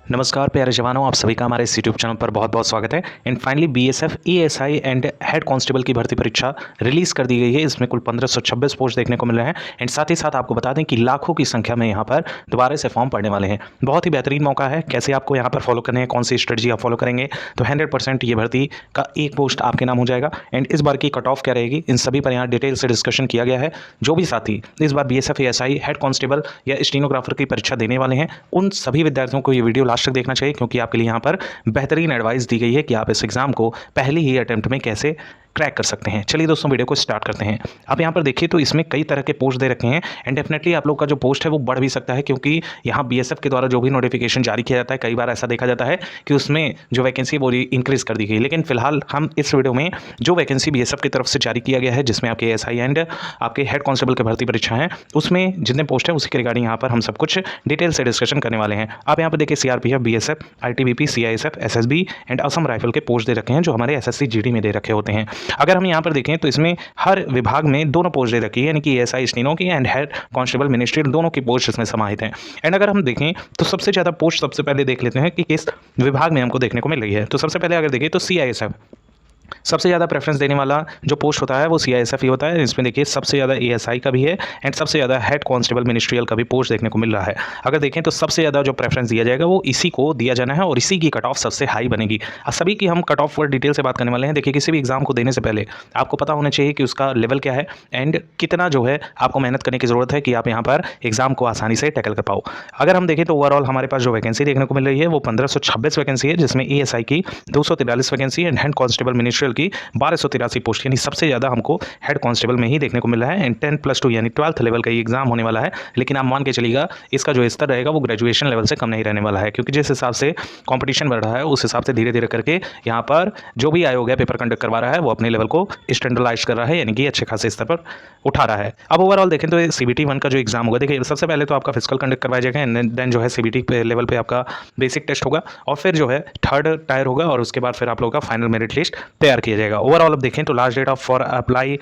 नमस्कार प्यारे जवानों, आप सभी का हमारे इस यूट्यूब चैनल पर बहुत बहुत स्वागत है। And finally BSF ESI and head constable की भर्ती परीक्षा रिलीज कर दी गई है। इसमें कुल 1526 पोस्ट देखने को मिल रहे हैं। एंड साथ ही साथ आपको बता दें कि लाखों की संख्या में यहाँ पर दोबारा से फॉर्म पड़ने वाले हैं। बहुत ही बेहतरीन मौका है। कैसे आपको यहाँ पर फॉलो करने हैं, कौन सी स्ट्रेटजी आप फॉलो करेंगे, तो 100% ये भर्ती का एक पोस्ट आपके नाम हो जाएगा। एंड इस बार की कट ऑफ क्या रहेगी, इन सभी पर यहाँ डिटेल से डिस्कशन किया गया है। जो भी साथी इस बार बीएसएफ ईएसआई हेड कांस्टेबल या स्टेनोग्राफर की परीक्षा देने वाले हैं, उन सभी विद्यार्थियों को ये वीडियो लास्ट तक देखना चाहिए, क्योंकि आपके लिए यहाँ पर बेहतरीन एडवाइस दी गई है कि आप इस एग्जाम को पहली ही अटेम्प्ट में कैसे क्रैक कर सकते हैं। चलिए दोस्तों, वीडियो को स्टार्ट करते हैं। आप यहाँ पर देखिए तो इसमें कई तरह के पोस्ट दे रखे हैं। एंड डेफिनेटली आप लोग का जो पोस्ट है वो बढ़ भी सकता है, क्योंकि यहाँ बीएसएफ के द्वारा जो भी नोटिफिकेशन जारी किया जाता है, कई बार ऐसा देखा जाता है कि उसमें जो वैकेंसी है वो इंक्रीज कर दी गई। लेकिन फिलहाल हम इस वीडियो में जो वैकेंसी बीएसएफ की तरफ से जारी किया गया है, जिसमें आपके एसआई एंड आपके हेड कांस्टेबल की भर्ती परीक्षा है, उसमें जितने पोस्ट हैं उसी के रिगार्डिंग यहाँ पर हम सब कुछ डिटेल से डिस्कशन करने वाले हैं। आप यहाँ पर देखिए CRPF, BSF, ITBP, CISF, SSB and Assam rifle के पोस्ट दे रखे हैं, जो हमारे एसएससी जीडी में दे रखे होते हैं। अगर हम यहाँ पर देखें तो इसमें हर विभाग में दोनों पोस्ट दे रखी है, यानी कि एएसआई स्टेनो की एंड हेड कांस्टेबल मिनिस्ट्रियल, दोनों की पोस्ट इसमें समाहित हैं। एंड अगर हम देखें तो सबसे ज़्यादा पोस्ट सबसे पहले देख लेते हैं कि किस विभाग में हमको देखने को मिल रही है। तो सबसे पहले अगर देखें तो सीआईएसएफ सबसे ज़्यादा प्रेफरेंस देने वाला जो पोस्ट होता है वो सीआईएसएफ ही होता है। इसमें देखिए सबसे ज़्यादा एएसआई का भी है एंड सबसे ज़्यादा हेड कांस्टेबल मिनिस्ट्रियल का भी पोस्ट देखने को मिल रहा है। अगर देखें तो सबसे ज़्यादा जो प्रेफरेंस दिया जाएगा वो इसी को दिया जाना है और इसी की कट ऑफ सबसे हाई बनेगी। सभी की हम कट ऑफ पर डिटेल से बात करने वाले हैं। देखिए, किसी भी एग्जाम को देने से पहले आपको पता होना चाहिए कि उसका लेवल क्या है एंड कितना जो है आपको मेहनत करने की ज़रूरत है कि आप यहाँ पर एग्जाम को आसानी से टैकल कर पाओ। अगर हम देखें तो ओवरऑल हमारे पास जो वैकेंसी देखने को मिल रही है वो 1526 वैकेंसी है, जिसमें एएसआई की 243 vacancy and head constable ministerial की 1283 पोस्ट, यानी सबसे ज़्यादा हमको हेड कांस्टेबल में ही देखने को मिल रहा है। एंड 10+2 यानी 12th लेवल का ये एग्जाम होने वाला है। लेकिन आप मान के चलिएगा इसका जो स्तर रहेगा वो ग्रेजुएशन लेवल से कम नहीं रहने वाला है, क्योंकि जिस हिसाब से कंपटीशन बढ़ रहा है उस हिसाब से धीरे धीरे करके यहाँ पर जो भी आयोग है पेपर कंडक्ट करवा रहा है वो अपने लेवल को स्टैंडर्डाइज कर रहा है, यानी कि अच्छे खासे स्तर पर उठा रहा है। अब ओवरऑल देखें तो सीबीटी 1 का जो एग्जाम होगा, देखिए सबसे पहले तो आपका फिजिकल कंडक्ट करवाया जाएगा एंड देन जो है सीबीटी लेवल पे आपका बेसिक टेस्ट होगा और फिर जो है थर्ड टायर होगा और उसके बाद फिर आप लोगों का फाइनल मेरिट लिस्ट तैयार किया जाएगा। ओवरऑल अब देखें तो last date of for apply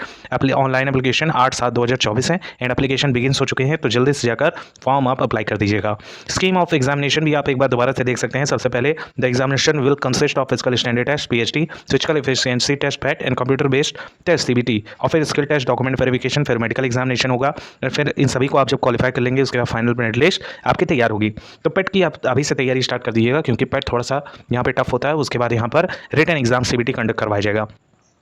online application 8/7/2024 है एंड एप्लीकेशन बिगिन्स हो चुके हैं, तो जल्दी से जाकर फॉर्म आप अप्लाई कर दीजिएगा। स्कीम ऑफ एग्जामिनेशन भी आप एक बार दोबारा से देख सकते हैं। सबसे पहले the examination will consist of physical standard test PHD, physical efficiency test PET and computer based test CBT, और फिर स्किल टेस्ट, डॉक्यूमेंट वेरिफिकेशन, फिर मेडिकल एग्जामिनेशन होगा। और फिर इन सभी को आप जब क्वालिफाई कर लेंगे उसके बाद फाइनल मेरिट लिस्ट आपकी तैयार होगी। तो पेट की आप अभी से तैयारी स्टार्ट कर दीजिएगा, क्योंकि पेट थोड़ा सा यहाँ पे टफ होता है। उसके बाद यहाँ पर रिटन एग्जाम सीबीटी कंडक्ट करवाया जाएगा।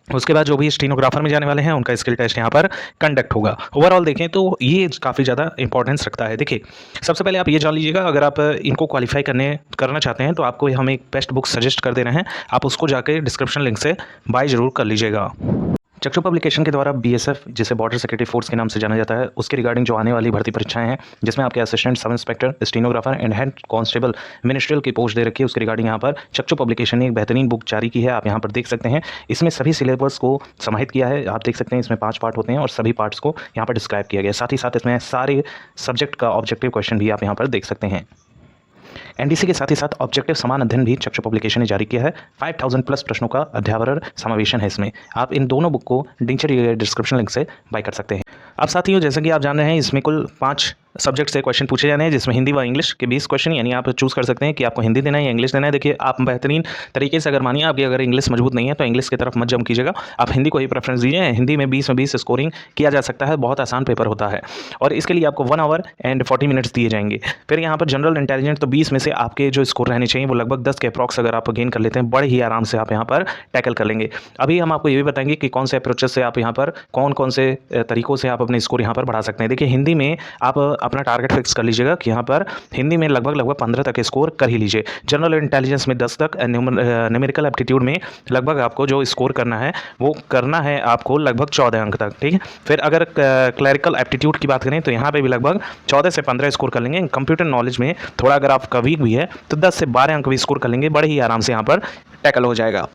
उसके बाद जो भी स्टेनोग्राफर में जाने वाले हैं उनका स्किल टेस्ट यहाँ पर कंडक्ट होगा। ओवरऑल देखें तो ये काफ़ी ज़्यादा इंपॉर्टेंस रखता है। देखिए, सबसे पहले आप ये जान लीजिएगा, अगर आप इनको क्वालिफाई करना चाहते हैं तो आपको हम एक बेस्ट बुक सजेस्ट कर दे रहे हैं, आप उसको जाकर डिस्क्रिप्शन लिंक से बाय जरूर कर लीजिएगा। चक्षु पब्लिकेशन के द्वारा बीएसएफ, जिसे बॉर्डर सिक्योरिटी फोर्स के नाम से जाना जाता है, उसके रिगार्डिंग जो आने वाली भर्ती परीक्षाएं हैं, जिसमें आपके assistant sub inspector, stenographer and head constable ministerial की पोस्ट दे रखी है, उसके रिगार्डिंग यहाँ पर चक्षु पब्लिकेशन ने एक बेहतरीन बुक जारी की है। आप यहाँ पर देख सकते हैं, इसमें सभी सिलेबस को समाहित किया है। आप देख सकते हैं इसमें 5 पार्ट होते हैं और सभी पार्ट्स को यहाँ पर डिस्क्राइब किया गया है। साथ ही साथ इसमें सारे सब्जेक्ट का ऑब्जेक्टिव क्वेश्चन भी आप यहाँ पर देख सकते हैं। एनडीसी के साथ ही साथ ऑब्जेक्टिव समान अध्ययन भी चक्षु पब्लिकेशन ने जारी किया है। 5000+ प्रश्नों का अध्यावरण समावेशन है इसमें। आप इन दोनों बुक को नीचे डिस्क्रिप्शन लिंक से बाय कर सकते हैं। अब साथियों, जैसा कि आप जान रहे हैं, इसमें कुल 5 सब्जेक्ट से क्वेश्चन पूछे जाने हैं, जिसमें हिंदी व इंग्लिश के 20 क्वेश्चन, यानी आप चूज़ कर सकते हैं कि आपको हिंदी देना है या इंग्लिश देना है। देखिए, आप बेहतरीन तरीके से अगर मानिए आपकी अगर इंग्लिश मजबूत नहीं है तो इंग्लिश की तरफ मत जंप कीजिएगा, आप हिंदी को ही प्रेफरेंस दीजिए। हिंदी में 20 में 20 स्कोरिंग किया जा सकता है, बहुत आसान पेपर होता है और इसके लिए आपको 1 आवर एंड 40 मिनट्स दिए जाएंगे। फिर यहाँ पर जनरल इंटेलिजेंस, तो 20 में से आपके जो स्कोर रहने चाहिए वो लगभग 10 के अप्रॉक्स अगर आप गेन कर लेते हैं, बड़े ही आराम से आप यहाँ पर टैकल कर लेंगे। अभी हम आपको ये भी बताएंगे कि कौन से अप्रोचेस से आप यहाँ पर कौन से तरीकों से आप अपने स्कोर यहाँ पर बढ़ा सकते हैं। देखिए, हिंदी में आप अपना टारगेट फिक्स कर लीजिएगा कि यहाँ पर हिंदी में लगभग 15 तक स्कोर कर ही लीजिए। जनरल इंटेलिजेंस में 10 तक, न्यूमेरिकल एप्टीट्यूड में लगभग आपको जो स्कोर करना है वो करना है आपको लगभग 14 अंक तक, ठीक है। फिर अगर क्लरिकल एप्टीट्यूड की बात करें तो यहाँ पे भी लगभग 14 से 15 स्कोर कर लेंगे। कंप्यूटर नॉलेज में थोड़ा अगर आपका वीक भी है तो 10 से 12 अंक भी स्कोर कर लेंगे, बड़े ही आराम से यहाँ पर टैकल हो जाएगा।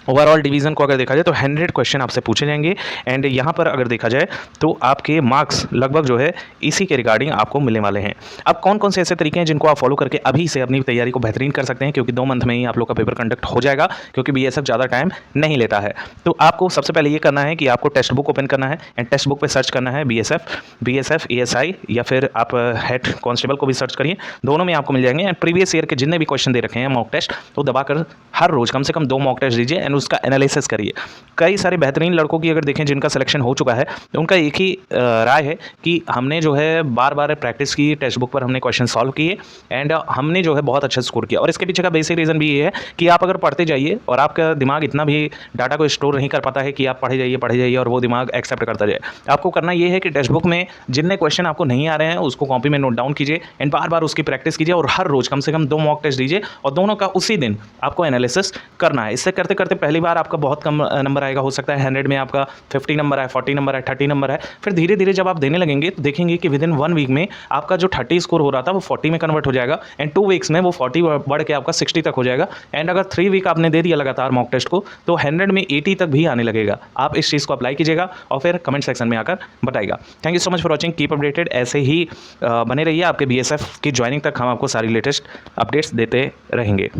ओवरऑल डिवीज़न को अगर देखा जाए तो 100 क्वेश्चन आपसे पूछे जाएंगे एंड यहाँ पर अगर देखा जाए तो आपके मार्क्स लगभग जो है इसी के रिगार्डिंग आपको मिलने वाले हैं। अब कौन कौन से ऐसे तरीके हैं जिनको आप फॉलो करके अभी से अपनी तैयारी को बेहतरीन कर सकते हैं, क्योंकि 2 मंथ में ही आप लोग का पेपर कंडक्ट हो जाएगा, क्योंकि बीएसएफ ज़्यादा टाइम नहीं लेता है। तो आपको सबसे पहले ये करना है कि आपको टेक्स्ट बुक ओपन करना है एंड टेक्स्ट बुक पर सर्च करना है बीएसएफ एएसआई, या फिर आप हेड कांस्टेबल को भी सर्च करिए, दोनों में आपको मिल जाएंगे। एंड प्रीवियस ईयर के जितने भी क्वेश्चन दे रखे हैं मॉक टेस्ट, तो दबाकर हर रोज़ कम से कम 2 मॉक टेस्ट दीजिए एंड उसका एनालिसिस करिए। कई सारे बेहतरीन लड़कों की अगर देखें जिनका सिलेक्शन हो चुका है, तो उनका एक ही राय है कि हमने जो है बार बार प्रैक्टिस की, टेक्स्ट बुक पर हमने क्वेश्चन सॉल्व किए एंड हमने जो है बहुत अच्छा स्कोर किया। और इसके पीछे का बेसिक रीज़न भी ये है कि आप अगर पढ़ते जाइए और आपका दिमाग इतना भी डाटा को स्टोर नहीं कर पाता है कि आप पढ़े जाइए और वो दिमाग एक्सेप्ट करता जाए। आपको करना ये है कि टेक्स्ट बुक में जितने क्वेश्चन आपको नहीं आ रहे हैं उसको कॉपी में नोट डाउन कीजिए एंड बार बार उसकी प्रैक्टिस कीजिए और हर रोज़ कम से कम 2 मॉक टेस्ट दीजिए और दोनों का उसी दिन आपको एनालिसिस करना है। इससे करते करते पहली बार आपका बहुत कम नंबर आएगा, हो सकता है 100 में आपका 50 नंबर है, 40 नंबर है, 30 नंबर है। फिर धीरे धीरे जब आप देने लगेंगे तो देखेंगे कि विदिन 1 वीक में आपका जो 30 स्कोर हो रहा था वो 40 में कन्वर्ट हो जाएगा एंड 2 वीक्स में वो 40 बढ़ के आपका 60 तक हो जाएगा। एंड अगर 3 वीक आपने दे दिया लगातार मॉक टेस्ट को तो 100 में 80 तक भी आने लगेगा। आप इस चीज़ को अप्लाई कीजिएगा और फिर कमेंट सेक्शन में आकर बताइएगा। Thank you so much for watching, keep updated. ऐसे ही बने रहिए, आपके बीएसएफ की ज्वाइनिंग तक हम आपको सारी लेटेस्ट अपडेट्स देते रहेंगे।